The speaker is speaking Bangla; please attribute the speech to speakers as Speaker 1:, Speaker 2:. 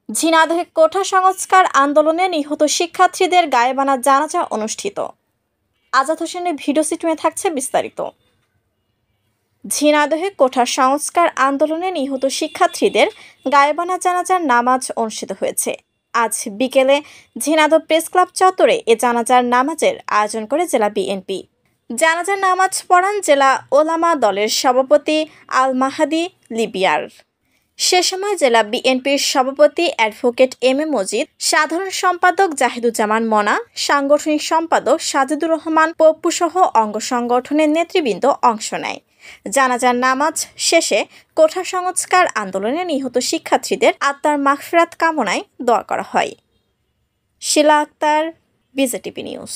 Speaker 1: ঝিনাইদহে কোঠা সংস্কার আন্দোলনে নিহত শিক্ষার্থীদের গায়েবানা জানাজা অনুষ্ঠিত। আজাদ হোসেনের ভিডিও চিত্রে থাকছে বিস্তারিত। ঝিনাইদহে কোঠা সংস্কার আন্দোলনে নিহত শিক্ষার্থীদের গায়েবানা জানাজার নামাজ অনুষ্ঠিত হয়েছে। আজ বিকেলে ঝিনাইদহ প্রেস ক্লাব চত্বরে এ জানাজার নামাজের আয়োজন করে জেলা বিএনপি। জানাজার নামাজ পড়ান জেলা ওলামা দলের সভাপতি আল মাহাদি লিবিয়ার। সে সময় জেলা বিএনপির সভাপতি অ্যাডভোকেট এম এ মজিদ, সাধারণ সম্পাদক জাহিদুজ্জামান মনা, সাংগঠনিক সম্পাদক সাজিদুর রহমান পপ্পু সহ অঙ্গ সংগঠনের নেতৃবৃন্দ অংশ নেয়। জানাজার নামাজ শেষে কোঠা সংস্কার আন্দোলনে নিহত শিক্ষার্থীদের আত্মার মাগফিরাত কামনায় দোয়া করা হয়। শিলা আক্তার, বিজেটিভি নিউজ।